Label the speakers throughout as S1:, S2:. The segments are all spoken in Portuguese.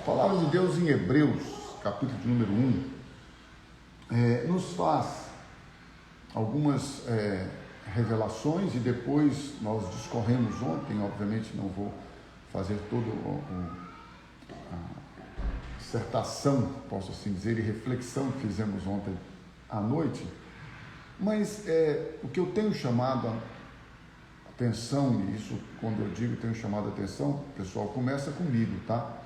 S1: palavra de Deus em Hebreus, capítulo de número 1, nos faz algumas revelações, e depois nós discorremos ontem. Obviamente não vou fazer toda a dissertação, posso assim dizer, e reflexão que fizemos ontem à noite, mas o que eu tenho chamado a atenção, e isso, quando eu digo tenho chamado a atenção, pessoal, começa comigo, tá?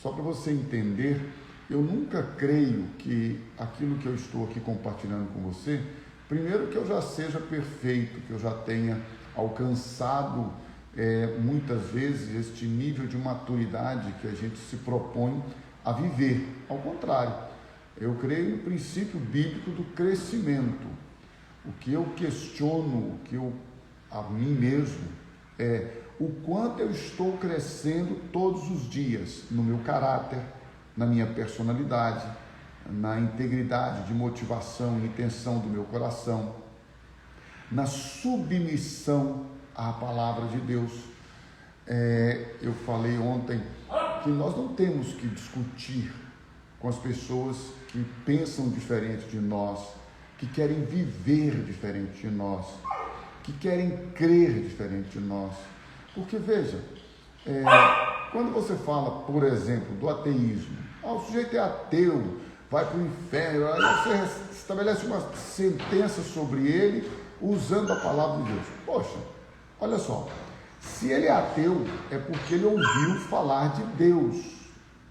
S1: Só para você entender, eu nunca creio que aquilo que eu estou aqui compartilhando com você, primeiro, que eu já seja perfeito, que eu já tenha alcançado muitas vezes este nível de maturidade que a gente se propõe a viver. Ao contrário, eu creio no princípio bíblico do crescimento. O que eu questiono, o que eu a mim mesmo, o quanto eu estou crescendo todos os dias no meu caráter, na minha personalidade, na integridade de motivação e intenção do meu coração, na submissão à palavra de Deus. Eu falei ontem que nós não temos que discutir com as pessoas que pensam diferente de nós, que querem viver diferente de nós, que querem crer diferente de nós. Porque veja, quando você fala, por exemplo, do ateísmo, o sujeito é ateu, vai para o inferno, aí você estabelece uma sentença sobre ele usando a palavra de Deus. Poxa, olha só, se ele é ateu, é porque ele ouviu falar de Deus,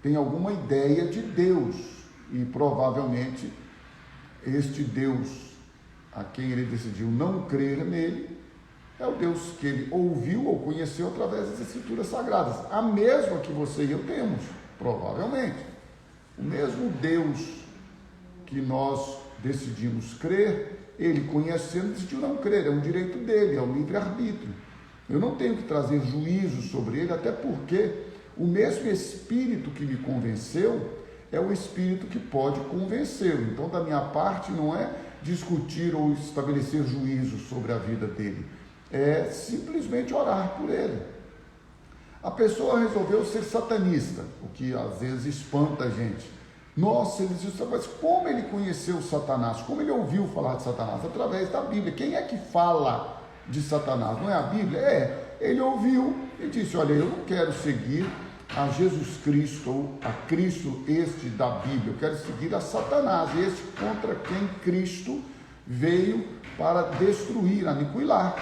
S1: tem alguma ideia de Deus, e provavelmente este Deus a quem ele decidiu não crer nele, é o Deus que ele ouviu ou conheceu através das Escrituras Sagradas, a mesma que você e eu temos, provavelmente. O mesmo Deus que nós decidimos crer, ele conhecendo, decidiu não crer, é um direito dele, é um livre-arbítrio. Eu não tenho que trazer juízo sobre ele, até porque o mesmo Espírito que me convenceu é o Espírito que pode convencê-lo. Então, da minha parte, não é discutir ou estabelecer juízo sobre a vida dele, é simplesmente orar por ele. A pessoa resolveu ser satanista, o que às vezes espanta a gente. Nossa, ele disse, mas como ele conheceu Satanás? Como ele ouviu falar de Satanás? Através da Bíblia. Quem é que fala de Satanás? Não é a Bíblia? Ele ouviu e disse, olha, eu não quero seguir a Jesus Cristo, ou a Cristo este da Bíblia, eu quero seguir a Satanás, este contra quem Cristo veio para destruir, aniquilar.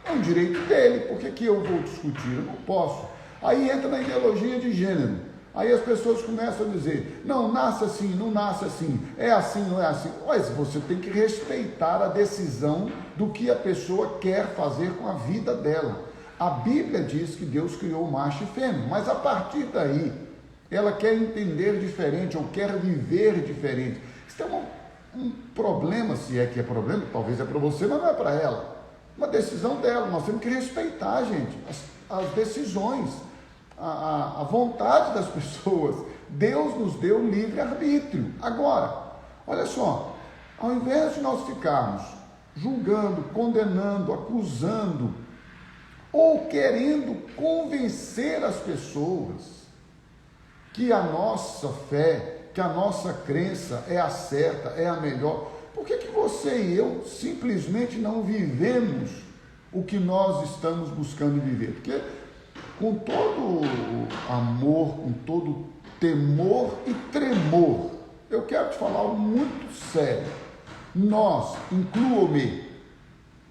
S1: É um direito dele, por que eu vou discutir? Eu não posso. Aí entra na ideologia de gênero, aí as pessoas começam a dizer, não, nasce assim, não nasce assim, é assim, não é assim. Mas você tem que respeitar a decisão do que a pessoa quer fazer com a vida dela. A Bíblia diz que Deus criou macho e fêmea, mas a partir daí, ela quer entender diferente, ou quer viver diferente. Isso é um problema, se é que é problema, talvez é para você, mas não é para ela. Uma decisão dela, nós temos que respeitar, gente, as decisões, a vontade das pessoas. Deus nos deu livre-arbítrio. Agora, olha só, ao invés de nós ficarmos julgando, condenando, acusando, ou querendo convencer as pessoas que a nossa fé, que a nossa crença é a certa, é a melhor, por que você e eu simplesmente não vivemos o que nós estamos buscando viver? Porque com todo amor, com todo temor e tremor, eu quero te falar algo muito sério. Nós, incluo-me,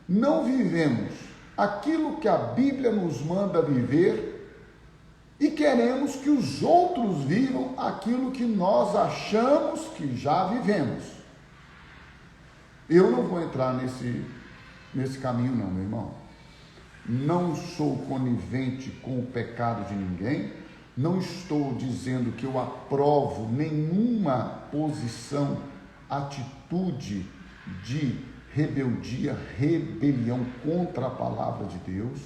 S1: não vivemos aquilo que a Bíblia nos manda viver e queremos que os outros vivam aquilo que nós achamos que já vivemos. Eu não vou entrar nesse caminho não, meu irmão. Não sou conivente com o pecado de ninguém, não estou dizendo que eu aprovo nenhuma posição, atitude de rebeldia, rebelião contra a palavra de Deus.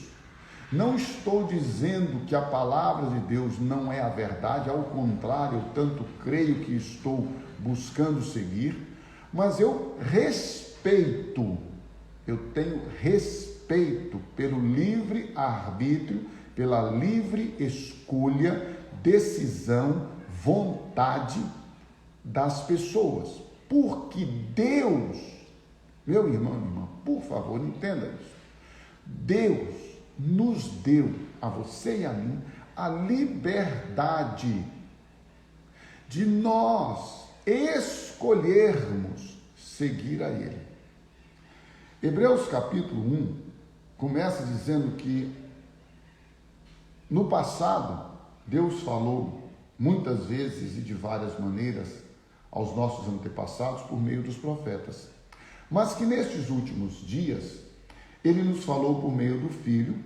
S1: Não estou dizendo que a palavra de Deus não é a verdade, ao contrário, eu tanto creio que estou buscando seguir, mas eu tenho respeito pelo livre arbítrio, pela livre escolha, decisão, vontade das pessoas. Porque Deus, meu irmão e irmã, por favor, entenda isso. Deus nos deu, a você e a mim, a liberdade de nós escolhermos seguir a Ele. Hebreus capítulo 1 começa dizendo que no passado Deus falou muitas vezes e de várias maneiras aos nossos antepassados por meio dos profetas, mas que nestes últimos dias Ele nos falou por meio do Filho,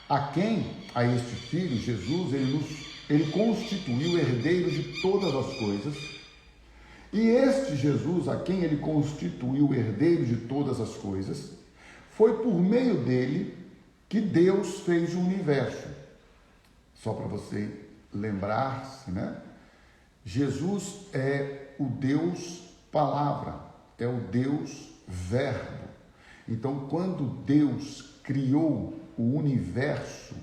S1: a este Filho, Jesus, Ele constituiu herdeiro de todas as coisas. E este Jesus, a quem Ele constituiu herdeiro de todas as coisas, foi por meio dele que Deus fez o universo. Só para você lembrar-se, né? Jesus é o Deus Palavra, é o Deus Verbo. Então, quando Deus criou o universo,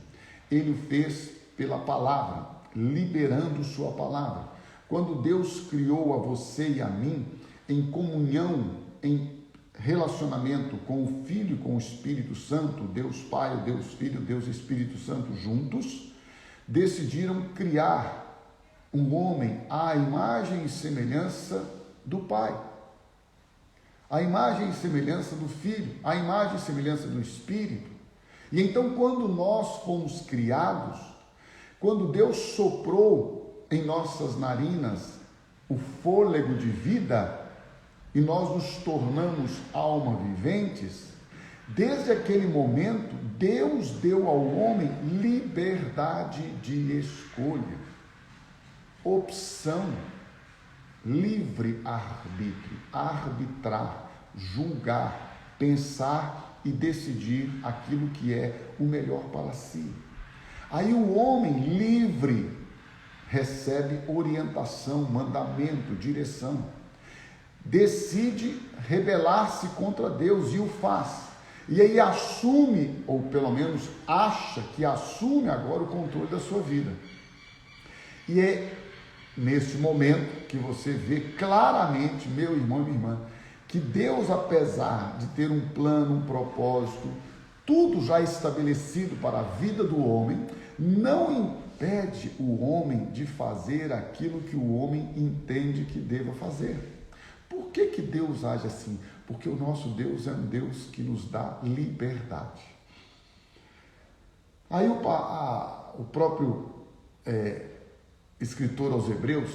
S1: Ele o fez pela palavra, liberando sua palavra. Quando Deus criou a você e a mim em comunhão, em relacionamento com o Filho, com o Espírito Santo, Deus Pai, o Deus Filho, Deus Espírito Santo juntos, decidiram criar um homem à imagem e semelhança do Pai, à imagem e semelhança do Filho, à imagem e semelhança do Espírito. E então, quando nós fomos criados, quando Deus soprou em nossas narinas o fôlego de vida e nós nos tornamos alma viventes, desde aquele momento, Deus deu ao homem liberdade de escolha, opção, livre arbítrio, arbitrar, julgar, pensar e decidir aquilo que é o melhor para si. Aí o homem livre recebe orientação, mandamento, direção. Decide rebelar-se contra Deus e o faz. E aí assume, ou pelo menos acha que assume agora o controle da sua vida. E é neste momento que você vê claramente, meu irmão e minha irmã, que Deus, apesar de ter um plano, um propósito, tudo já estabelecido para a vida do homem, não impede o homem de fazer aquilo que o homem entende que deva fazer. Por que Deus age assim? Porque o nosso Deus é um Deus que nos dá liberdade. Aí o próprio escritor aos Hebreus,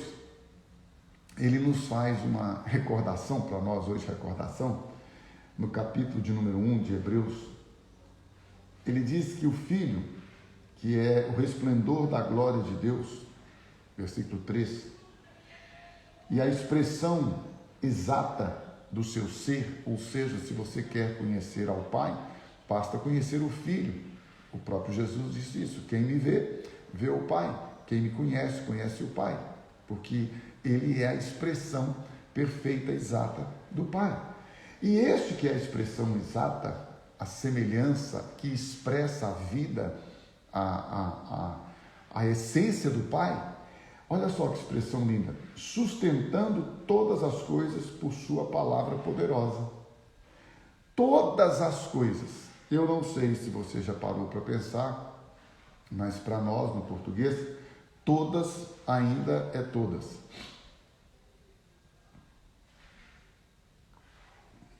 S1: ele nos faz uma recordação, para nós hoje recordação, no capítulo de número 1 de Hebreus. Ele diz que o Filho, que é o resplendor da glória de Deus, versículo 3, e a expressão exata do seu ser, ou seja, se você quer conhecer ao Pai, basta conhecer o Filho. O próprio Jesus disse isso: quem me vê, vê o Pai. Quem me conhece, conhece o Pai, porque Ele é a expressão perfeita, exata do Pai. E este que é a expressão exata, a semelhança que expressa a vida, a essência do Pai, olha só que expressão linda: sustentando todas as coisas por sua palavra poderosa. Todas as coisas. Eu não sei se você já parou para pensar, mas para nós, no português, todas ainda é todas.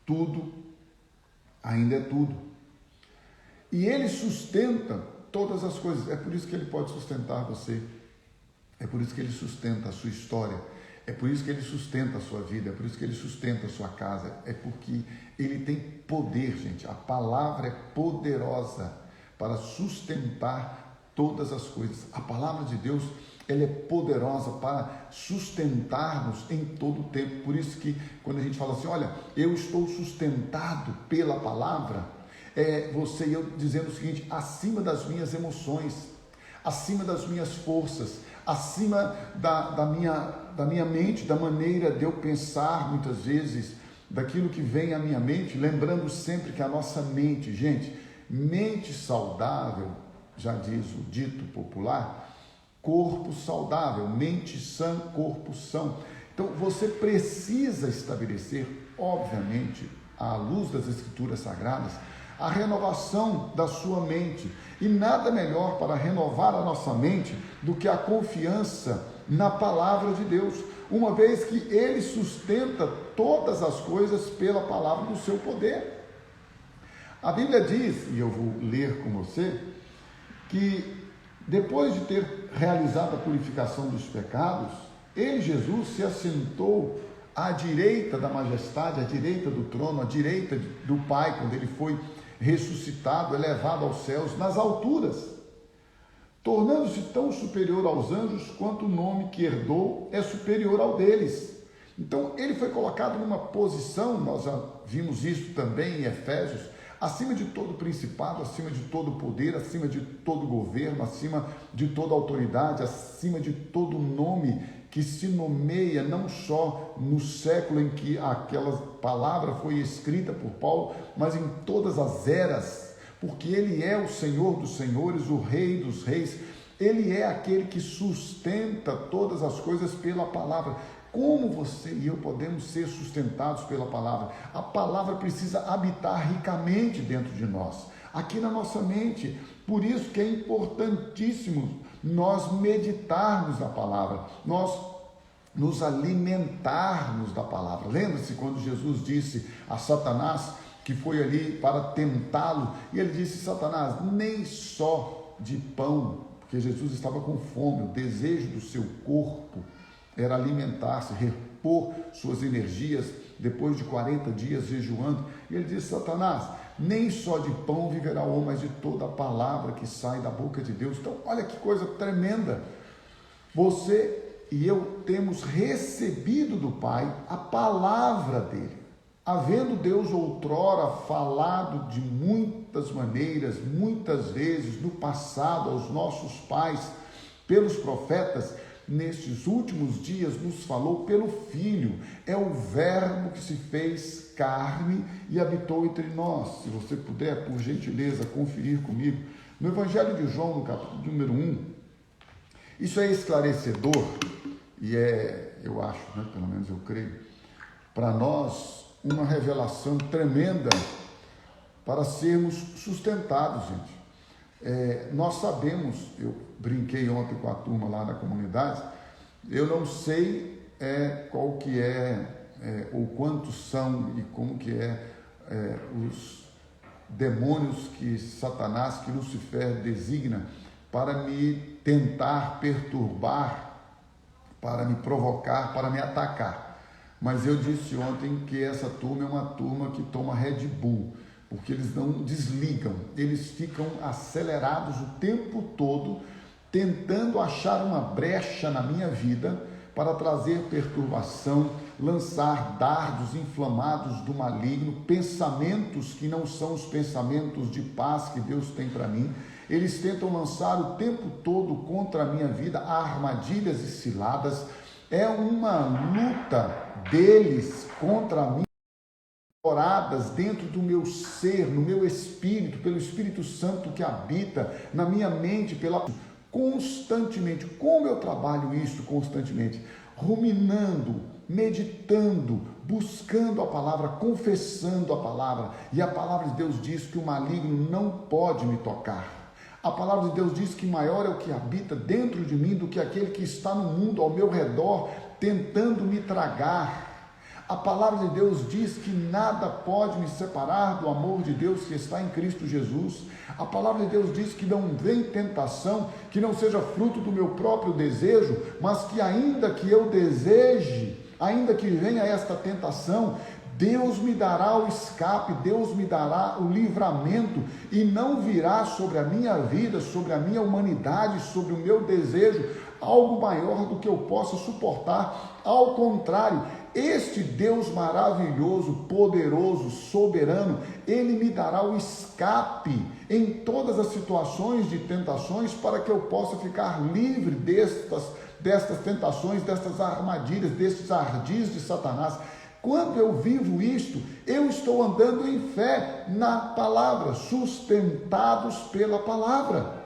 S1: Tudo ainda é tudo. E Ele sustenta todas as coisas. É por isso que Ele pode sustentar você. É por isso que Ele sustenta a sua história. É por isso que Ele sustenta a sua vida. É por isso que Ele sustenta a sua casa. É porque Ele tem poder, gente. A palavra é poderosa para sustentar todas as coisas. A palavra de Deus, ela é poderosa para sustentar-nos em todo o tempo. Por isso que quando a gente fala assim, olha, eu estou sustentado pela palavra, você e eu dizendo o seguinte: acima das minhas emoções, acima das minhas forças, acima da minha mente, da maneira de eu pensar muitas vezes, daquilo que vem à minha mente, lembrando sempre que a nossa mente, gente, mente saudável, já diz o dito popular, corpo saudável, mente sã, corpo são. Então você precisa estabelecer, obviamente, à luz das Escrituras Sagradas, a renovação da sua mente. E nada melhor para renovar a nossa mente do que a confiança na palavra de Deus, uma vez que Ele sustenta todas as coisas pela palavra do seu poder. A Bíblia diz, e eu vou ler com você, que depois de ter realizado a purificação dos pecados, Ele, Jesus, se assentou à direita da majestade, à direita do trono, à direita do Pai, quando Ele foi ressuscitado, elevado aos céus, nas alturas, tornando-se tão superior aos anjos quanto o nome que herdou é superior ao deles. Então, Ele foi colocado numa posição, nós já vimos isso também em Efésios, acima de todo principado, acima de todo poder, acima de todo governo, acima de toda autoridade, acima de todo nome que se nomeia não só no século em que aquela palavra foi escrita por Paulo, mas em todas as eras, porque Ele é o Senhor dos senhores, o Rei dos reis, Ele é aquele que sustenta todas as coisas pela palavra. Como você e eu podemos ser sustentados pela palavra? A palavra precisa habitar ricamente dentro de nós, aqui na nossa mente. Por isso que é importantíssimo nós meditarmos na palavra, nós nos alimentarmos da palavra. Lembra-se quando Jesus disse a Satanás, que foi ali para tentá-lo, e ele disse: Satanás, nem só de pão, porque Jesus estava com fome, o desejo do seu corpo era alimentar-se, repor suas energias depois de 40 dias jejuando. E ele disse: Satanás, nem só de pão viverá o homem, mas de toda a palavra que sai da boca de Deus. Então, olha que coisa tremenda. Você e eu temos recebido do Pai a palavra dele. Havendo Deus outrora falado de muitas maneiras, muitas vezes no passado aos nossos pais, pelos profetas, nestes últimos dias nos falou pelo Filho. É o Verbo que se fez carne e habitou entre nós. Se você puder, por gentileza, conferir comigo, no Evangelho de João, no capítulo número 1, isso é esclarecedor, e eu acho, né, pelo menos eu creio, para nós, uma revelação tremenda para sermos sustentados, gente. Nós sabemos, eu brinquei ontem com a turma lá da comunidade, eu não sei qual que ou quantos são e como que os demônios que Satanás, que Lucifer designa para me tentar perturbar, para me provocar, para me atacar. Mas eu disse ontem que essa turma é uma turma que toma Red Bull, porque eles não desligam, eles ficam acelerados o tempo todo, tentando achar uma brecha na minha vida para trazer perturbação, lançar dardos inflamados do maligno, pensamentos que não são os pensamentos de paz que Deus tem para mim. Eles tentam lançar o tempo todo contra a minha vida armadilhas e ciladas. É uma luta deles contra mim, oradas dentro do meu ser, no meu espírito, pelo Espírito Santo que habita na minha mente, constantemente. Como eu trabalho isso constantemente? Ruminando, meditando, buscando a palavra, confessando a palavra. E a palavra de Deus diz que o maligno não pode me tocar. A palavra de Deus diz que maior é o que habita dentro de mim do que aquele que está no mundo ao meu redor, tentando me tragar. A palavra de Deus diz que nada pode me separar do amor de Deus que está em Cristo Jesus. A palavra de Deus diz que não vem tentação que não seja fruto do meu próprio desejo, mas que ainda que eu deseje, ainda que venha esta tentação, Deus me dará o escape, Deus me dará o livramento, e não virá sobre a minha vida, sobre a minha humanidade, sobre o meu desejo, algo maior do que eu possa suportar. Ao contrário, este Deus maravilhoso, poderoso, soberano, Ele me dará o escape em todas as situações de tentações, para que eu possa ficar livre destas tentações, destas armadilhas, destes ardis de Satanás. Quando eu vivo isto, eu estou andando em fé na palavra, sustentados pela palavra.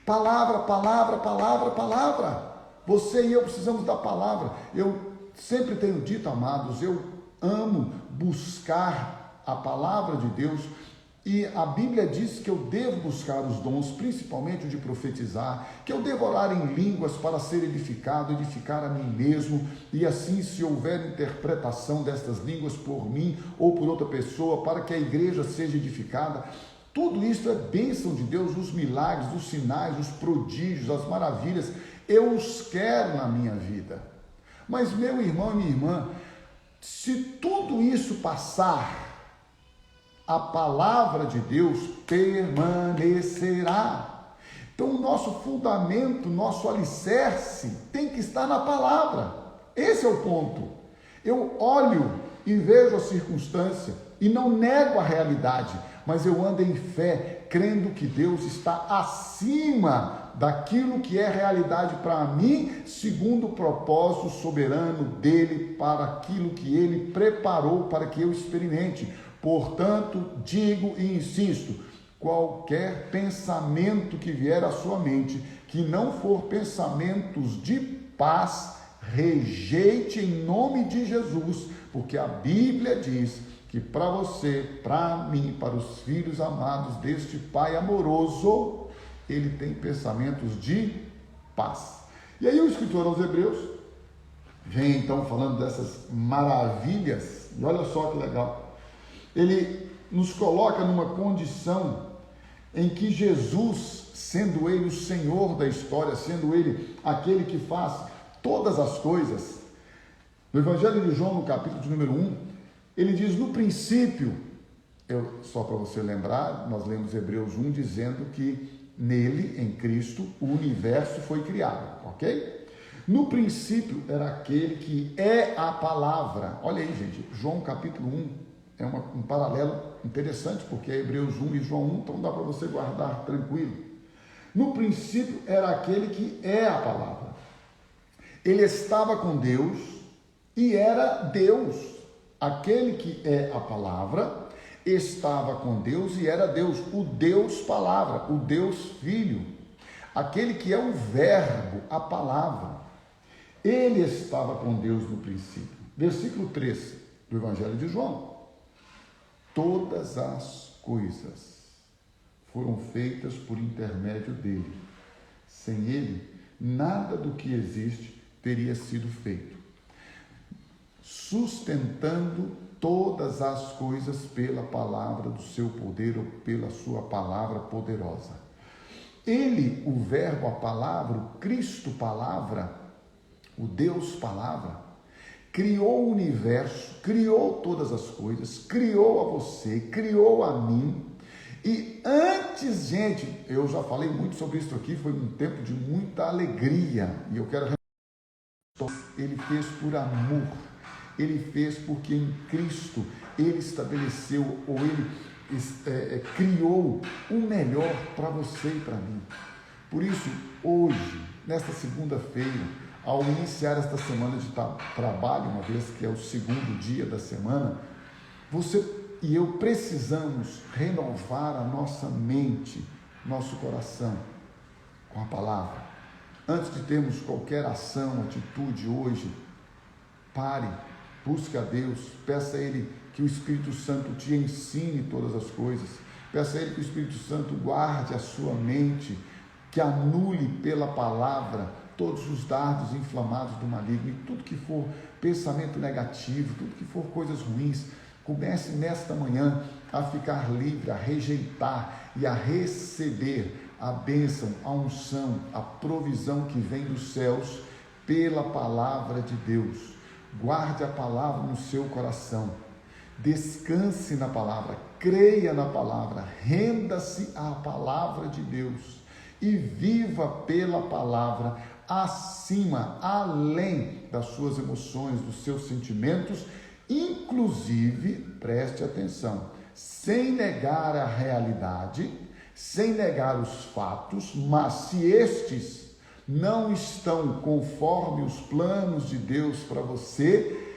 S1: Palavra, palavra, palavra, palavra. Você e eu precisamos da palavra. Eu sempre tenho dito, amados, eu amo buscar a palavra de Deus. E a Bíblia diz que eu devo buscar os dons, principalmente o de profetizar, que eu devo orar em línguas para ser edificado, edificar a mim mesmo, e assim, se houver interpretação destas línguas por mim ou por outra pessoa, para que a igreja seja edificada. Tudo isso é bênção de Deus, os milagres, os sinais, os prodígios, as maravilhas, eu os quero na minha vida. Mas, meu irmão e minha irmã, se tudo isso passar, a palavra de Deus permanecerá. Então, o nosso fundamento, nosso alicerce tem que estar na palavra. Esse é o ponto. Eu olho e vejo a circunstância e não nego a realidade, mas eu ando em fé, crendo que Deus está acima daquilo que é realidade para mim, segundo o propósito soberano dele, para aquilo que ele preparou para que eu experimente. Portanto, digo e insisto, qualquer pensamento que vier à sua mente, que não for pensamentos de paz, rejeite em nome de Jesus, porque a Bíblia diz que para você, para mim, para os filhos amados deste Pai amoroso, ele tem pensamentos de paz. E aí o escritor aos Hebreus vem então falando dessas maravilhas, e olha só que legal. Ele nos coloca numa condição em que Jesus, sendo ele o Senhor da história, sendo ele aquele que faz todas as coisas, no Evangelho de João, no capítulo de número 1, ele diz, no princípio, só para você lembrar, nós lemos Hebreus 1 dizendo que nele, em Cristo, o universo foi criado, ok? No princípio era aquele que é a palavra. Olha aí, gente, João capítulo 1, é um paralelo interessante, porque é Hebreus 1 e João 1, então dá para você guardar tranquilo. No princípio era aquele que é a palavra. Ele estava com Deus e era Deus. Aquele que é a palavra estava com Deus e era Deus. O Deus palavra, o Deus filho. Aquele que é o verbo, a palavra. Ele estava com Deus no princípio. Versículo 13 do Evangelho de João. Todas as coisas foram feitas por intermédio dele. Sem ele, nada do que existe teria sido feito. Sustentando todas as coisas pela palavra do seu poder ou pela sua palavra poderosa. Ele, o verbo, a palavra, o Cristo palavra, o Deus palavra, criou o universo, criou todas as coisas, criou a você, criou a mim. E antes, gente, eu já falei muito sobre isso aqui, foi um tempo de muita alegria. E eu quero ele fez por amor, ele fez porque em Cristo ele estabeleceu, ou ele criou o melhor para você e para mim. Por isso, hoje, nesta segunda-feira, ao iniciar esta semana de trabalho, uma vez que é o segundo dia da semana, você e eu precisamos renovar a nossa mente, nosso coração com a palavra. Antes de termos qualquer ação, atitude hoje, pare, busque a Deus, peça a Ele que o Espírito Santo te ensine todas as coisas, peça a Ele que o Espírito Santo guarde a sua mente, que anule pela palavra todos os dardos inflamados do maligno, e tudo que for pensamento negativo, tudo que for coisas ruins, comece nesta manhã a ficar livre, a rejeitar e a receber a bênção, a unção, a provisão que vem dos céus pela palavra de Deus. Guarde a palavra no seu coração, descanse na palavra, creia na palavra, renda-se à palavra de Deus e viva pela palavra, acima, além das suas emoções, dos seus sentimentos, inclusive, preste atenção, sem negar a realidade, sem negar os fatos, mas se estes não estão conforme os planos de Deus para você,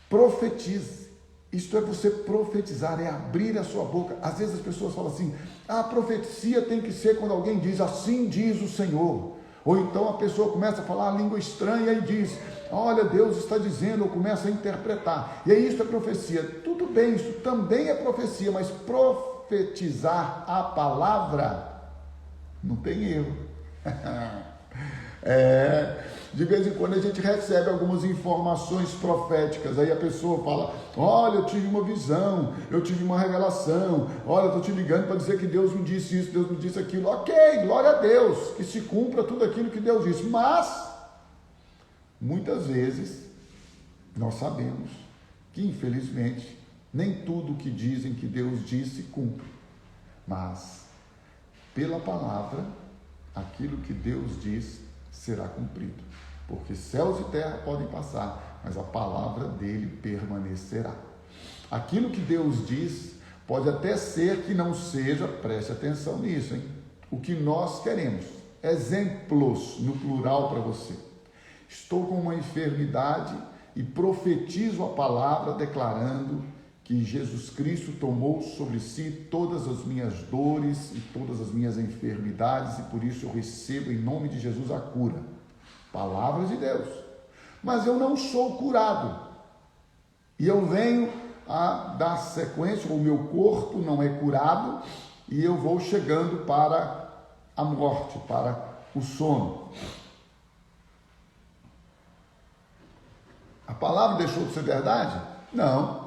S1: profetize Isto é você profetizar, é abrir a sua boca. Às vezes as pessoas falam assim, a profecia tem que ser quando alguém diz, assim diz o Senhor. Ou então a pessoa começa a falar a língua estranha e diz, olha, Deus está dizendo, ou começa a interpretar. E aí isso é profecia. Tudo bem, isso também é profecia, mas profetizar a palavra não tem erro. De vez em quando a gente recebe algumas informações proféticas, aí a pessoa fala, olha, eu tive uma visão, eu tive uma revelação, olha, eu estou te ligando para dizer que Deus me disse isso, Deus me disse aquilo. Ok, glória a Deus, que se cumpra tudo aquilo que Deus disse, mas muitas vezes nós sabemos que infelizmente nem tudo que dizem que Deus disse cumpre, mas pela palavra, aquilo que Deus diz será cumprido, porque céus e terra podem passar, mas a palavra dele permanecerá. Aquilo que Deus diz, pode até ser que não seja, preste atenção nisso, hein? O que nós queremos, exemplos no plural para você. Estou com uma enfermidade e profetizo a palavra declarando que Jesus Cristo tomou sobre si todas as minhas dores e todas as minhas enfermidades e por isso eu recebo em nome de Jesus a cura. Palavras de Deus. Mas eu não sou curado. E eu venho a dar sequência, o meu corpo não é curado e eu vou chegando para a morte, para o sono. A palavra deixou de ser verdade? Não.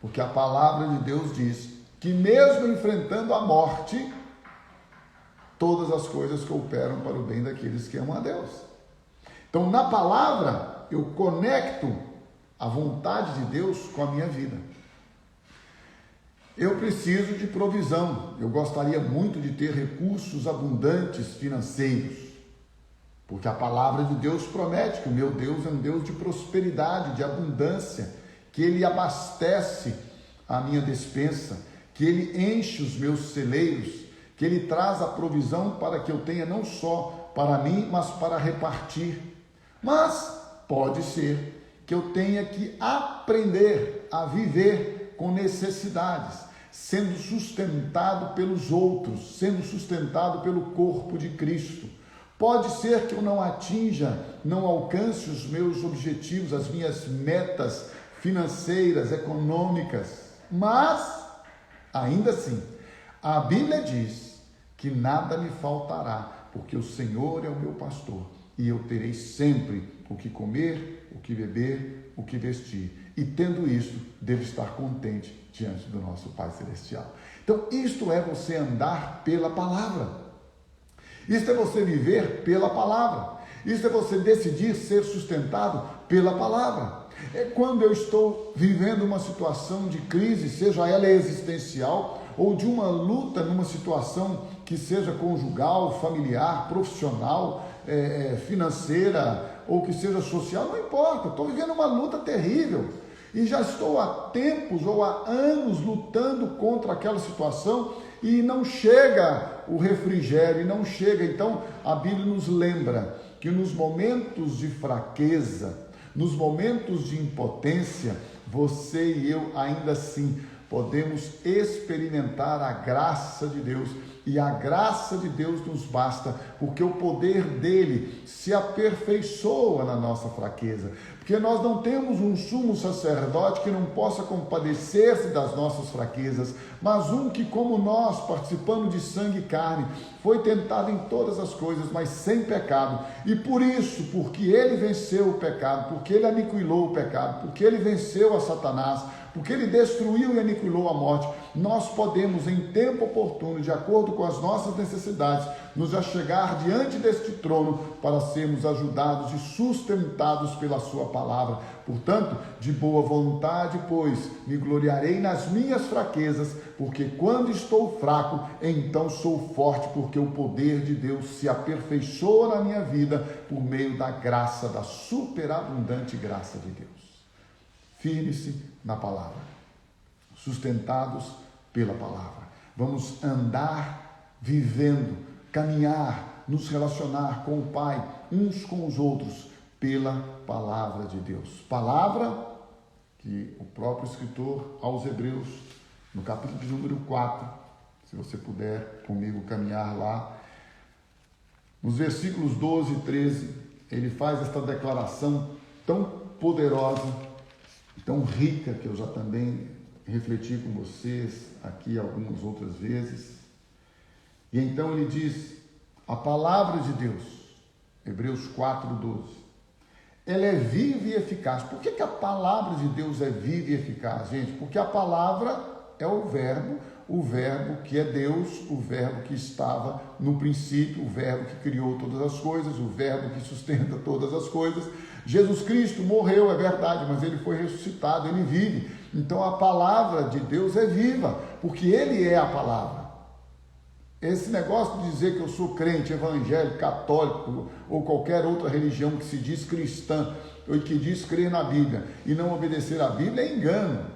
S1: Porque a palavra de Deus diz que mesmo enfrentando a morte, todas as coisas cooperam para o bem daqueles que amam a Deus. Então, na palavra, eu conecto a vontade de Deus com a minha vida. Eu preciso de provisão. Eu gostaria muito de ter recursos abundantes financeiros. Porque a palavra de Deus promete que o meu Deus é um Deus de prosperidade, de abundância, que Ele abastece a minha despensa, que Ele enche os meus celeiros, que Ele traz a provisão para que eu tenha não só para mim, mas para repartir. Mas pode ser que eu tenha que aprender a viver com necessidades, sendo sustentado pelos outros, sendo sustentado pelo corpo de Cristo. Pode ser que eu não atinja, não alcance os meus objetivos, as minhas metas financeiras, econômicas, mas, ainda assim, a Bíblia diz que nada me faltará, porque o Senhor é o meu pastor, e eu terei sempre o que comer, o que beber, o que vestir. E tendo isso, devo estar contente diante do nosso Pai Celestial. Então, isto é você andar pela palavra. Isto é você viver pela palavra. Isto é você decidir ser sustentado pela palavra. É quando eu estou vivendo uma situação de crise, seja ela existencial, ou de uma luta numa situação que seja conjugal, familiar, profissional, financeira, ou que seja social, não importa, estou vivendo uma luta terrível, e já estou há tempos ou há anos lutando contra aquela situação, e não chega o refrigério, e não chega. Então a Bíblia nos lembra que nos momentos de fraqueza, nos momentos de impotência, você e eu ainda assim podemos experimentar a graça de Deus, e a graça de Deus nos basta, porque o poder dele se aperfeiçoa na nossa fraqueza, porque nós não temos um sumo sacerdote que não possa compadecer-se das nossas fraquezas, mas um que, como nós, participando de sangue e carne, foi tentado em todas as coisas, mas sem pecado, e por isso, porque ele venceu o pecado, porque ele aniquilou o pecado, porque ele venceu a Satanás, porque ele destruiu e aniquilou a morte, nós podemos, em tempo oportuno, de acordo com as nossas necessidades, nos achegar diante deste trono para sermos ajudados e sustentados pela sua palavra. Portanto, de boa vontade, pois, me gloriarei nas minhas fraquezas, porque quando estou fraco, então sou forte, porque o poder de Deus se aperfeiçoa na minha vida por meio da graça, da superabundante graça de Deus. Firme-se na palavra, sustentados pela palavra. Vamos andar vivendo, caminhar, nos relacionar com o Pai, uns com os outros, pela palavra de Deus. Palavra que o próprio escritor aos Hebreus, no capítulo de número 4, se você puder comigo caminhar lá, nos versículos 12 e 13, ele faz esta declaração tão poderosa, tão rica, que eu já também refleti com vocês aqui algumas outras vezes. E então ele diz, a palavra de Deus, Hebreus 4:12, ela é viva e eficaz. Por que a palavra de Deus é viva e eficaz, gente? Porque a palavra é o verbo que é Deus, o verbo que estava no princípio, o verbo que criou todas as coisas, o verbo que sustenta todas as coisas. Jesus Cristo morreu, é verdade, mas ele foi ressuscitado, ele vive. Então a palavra de Deus é viva, porque ele é a palavra. Esse negócio de dizer que eu sou crente, evangélico, católico ou qualquer outra religião que se diz cristã ou que diz crer na Bíblia e não obedecer à Bíblia é engano.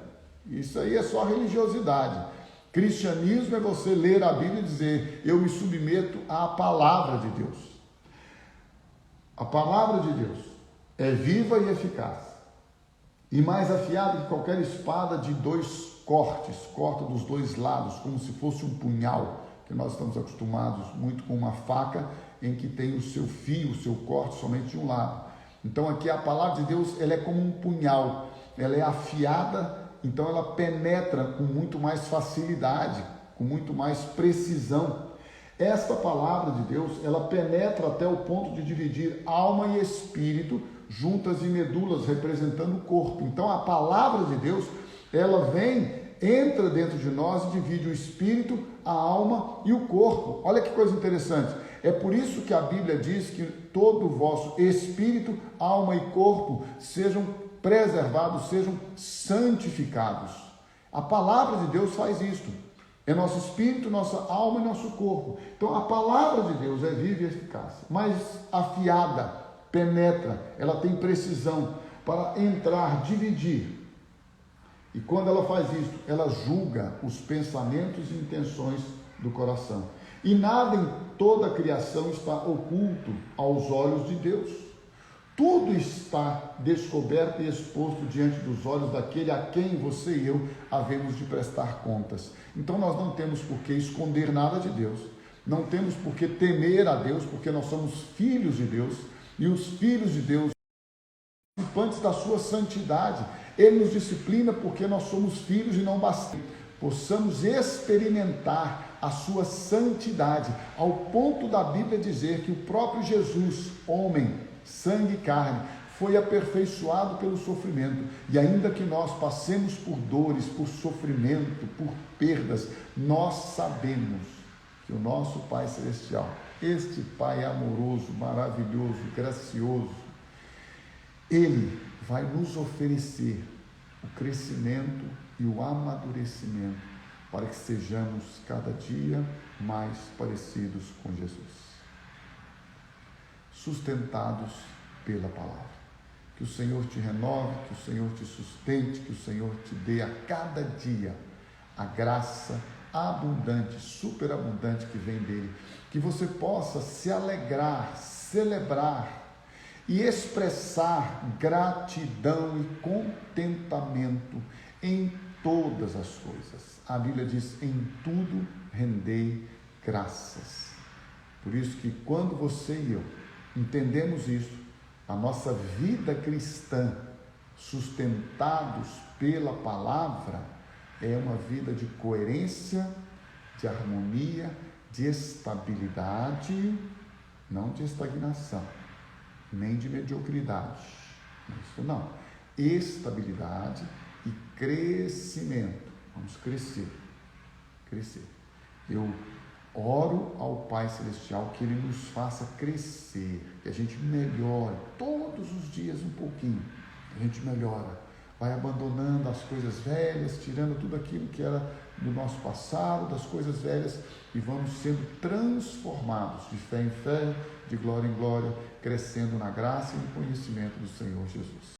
S1: Isso aí é só religiosidade. Cristianismo é você ler a Bíblia e dizer, eu me submeto à palavra de Deus. A palavra de Deus é viva e eficaz, e mais afiada que qualquer espada de 2 cortes, corta dos 2 lados, como se fosse um punhal, que nós estamos acostumados muito com uma faca, em que tem o seu fio, o seu corte somente de um lado. Então aqui a palavra de Deus, ela é como um punhal, ela é afiada, então ela penetra com muito mais facilidade, com muito mais precisão. Esta palavra de Deus, ela penetra até o ponto de dividir alma e espírito, juntas e medulas, representando o corpo. Então a palavra de Deus, ela vem, entra dentro de nós e divide o espírito, a alma e o corpo. Olha que coisa interessante. É por isso que a Bíblia diz que todo o vosso espírito, alma e corpo sejam preservados, sejam santificados. A palavra de Deus faz isto. É nosso espírito, nossa alma e nosso corpo. Então a palavra de Deus é viva e eficaz, mais afiada, penetra, ela tem precisão para entrar, dividir. E quando ela faz isso, ela julga os pensamentos e intenções do coração. E nada em toda a criação está oculto aos olhos de Deus. Tudo está descoberto e exposto diante dos olhos daquele a quem você e eu havemos de prestar contas. Então nós não temos por que esconder nada de Deus. Não temos por que temer a Deus, porque nós somos filhos de Deus. E os filhos de Deus, participantes da sua santidade, Ele nos disciplina porque nós somos filhos e não basta. Possamos experimentar a sua santidade, ao ponto da Bíblia dizer que o próprio Jesus, homem, sangue e carne, foi aperfeiçoado pelo sofrimento. E ainda que nós passemos por dores, por sofrimento, por perdas, nós sabemos que o nosso Pai Celestial, este Pai amoroso, maravilhoso, gracioso, Ele vai nos oferecer o crescimento e o amadurecimento para que sejamos cada dia mais parecidos com Jesus, sustentados pela palavra. Que o Senhor te renove, que o Senhor te sustente, que o Senhor te dê a cada dia a graça abundante, superabundante que vem dele, que você possa se alegrar, celebrar e expressar gratidão e contentamento em todas as coisas. A Bíblia diz, em tudo rendei graças. Por isso que quando você e eu entendemos isso, a nossa vida cristã, sustentados pela palavra, é uma vida de coerência, de harmonia, de estabilidade, não de estagnação, nem de mediocridade. Isso não. Estabilidade e crescimento. Vamos crescer. Eu oro ao Pai Celestial que Ele nos faça crescer, que a gente melhore todos os dias um pouquinho. A gente melhora, vai abandonando as coisas velhas, tirando tudo aquilo que era do nosso passado, das coisas velhas, e vamos sendo transformados de fé em fé, de glória em glória, crescendo na graça e no conhecimento do Senhor Jesus.